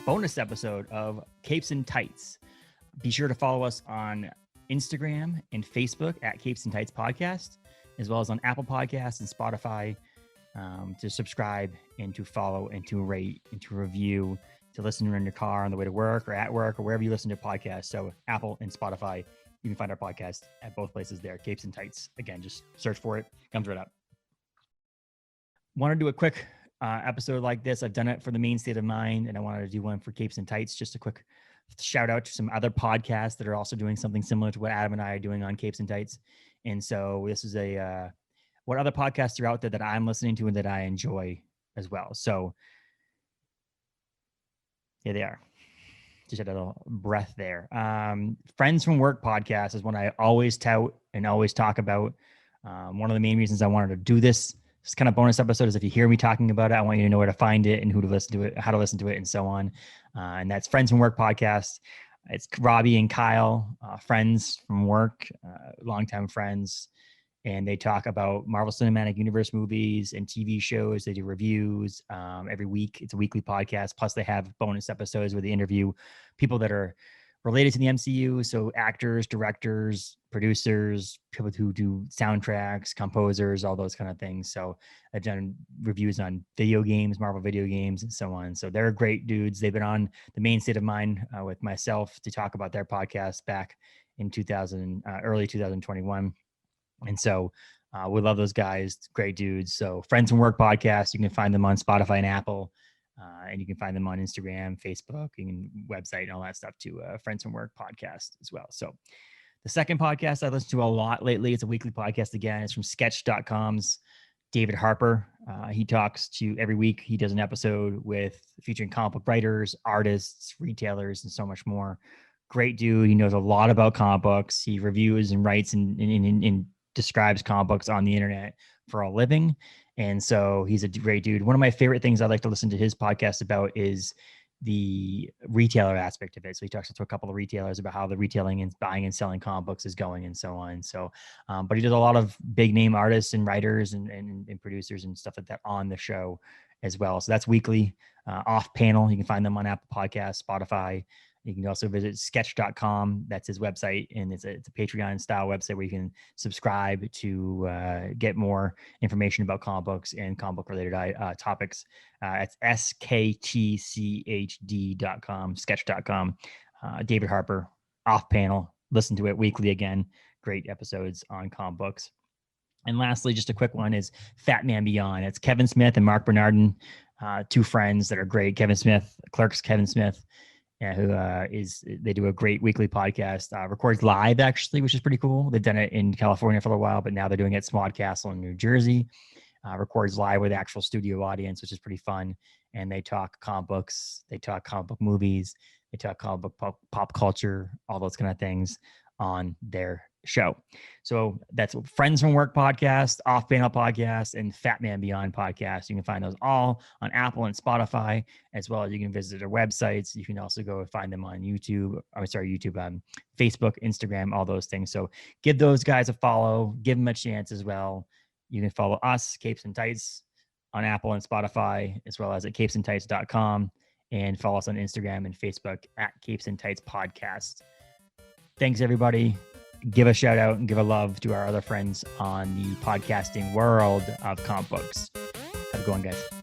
bonus episode of Capes and Tights. Be sure to follow us on Instagram and Facebook at Capes and Tights Podcast, as well as on Apple Podcasts and Spotify, to subscribe and to follow and to rate and to review, to listen in your car on the way to work or at work or wherever you listen to podcasts. So Apple and Spotify, you can find our podcast at both places there, Capes and Tights. Again, just search for it. Comes right up. Want to do a quick episode like this. I've done it for the Main State of Mind, and I wanted to do one for Capes and Tights. Just a quick shout out to some other podcasts that are also doing something similar to what Adam and I are doing on Capes and Tights. And so this is what other podcasts are out there that I'm listening to and that I enjoy as well. So here they are. Just had a little breath there. Friends from Work podcast is one I always tout and always talk about. One of the main reasons I wanted to do this kind of bonus episode is if you hear me talking about it, I want you to know where to find it and who to listen to it, how to listen to it, and so on. And that's Friends from Work podcast. It's Robbie and Kyle, friends from work, longtime friends. And they talk about Marvel Cinematic Universe movies and TV shows. They do reviews every week. It's a weekly podcast. Plus, they have bonus episodes where they interview people that are related to the MCU. So actors, directors, producers, people who do soundtracks, composers, all those kind of things. So I've done reviews on video games, Marvel video games, and so on. So they're great dudes. They've been on the Main State of Mind with myself to talk about their podcast back in early 2021. And so we love those guys. Great dudes. So Friends from Work podcast, you can find them on Spotify and Apple. And you can find them on Instagram, Facebook, and website and all that stuff too. Friends from Work podcast as well. So the second podcast I listen to a lot lately, it's a weekly podcast again. It's from sketch.com's David Harper. He talks to every week. He does an episode featuring comic book writers, artists, retailers, and so much more. Great dude. He knows a lot about comic books. He reviews and writes and describes comic books on the internet for a living. And so he's a great dude. One of my favorite things I like to listen to his podcast about is the retailer aspect of it. So he talks to a couple of retailers about how the retailing and buying and selling comic books is going and so on. So, but he does a lot of big name artists and writers and producers and stuff like that on the show as well. So that's weekly. Off Panel, you can find them on Apple Podcasts, Spotify. You can also visit sketch.com. That's his website. And it's a Patreon style website where you can subscribe to get more information about comic books and comic book related topics. It's sktchd.com, sketch.com. David Harper, Off Panel. Listen to it weekly again. Great episodes on comic books. And lastly, just a quick one is Fat Man Beyond. It's Kevin Smith and Mark Bernardin, two friends that are great. Kevin Smith, Clerks Kevin Smith. Yeah, they do a great weekly podcast, records live actually, which is pretty cool. They've done it in California for a while, but now they're doing it at Smod Castle in New Jersey. Records live with actual studio audience, which is pretty fun. And they talk comic books, they talk comic book movies, they talk comic book pop culture, all those kind of things on their show. So that's Friends from Work podcast, Off Panel podcast, and Fat Man Beyond podcast. You can find those all on Apple and Spotify, as well as you can visit their websites. You can also go and find them on Facebook, Instagram, all those things. So give those guys a follow, give them a chance as well. You can follow us, Capes and Tights, on Apple and Spotify, as well as at capesandtights.com, and follow us on Instagram and Facebook at Capes and Tights podcast. Thanks, everybody. Give a shout out and give a love to our other friends on the podcasting world of comic books. Have a good one, guys.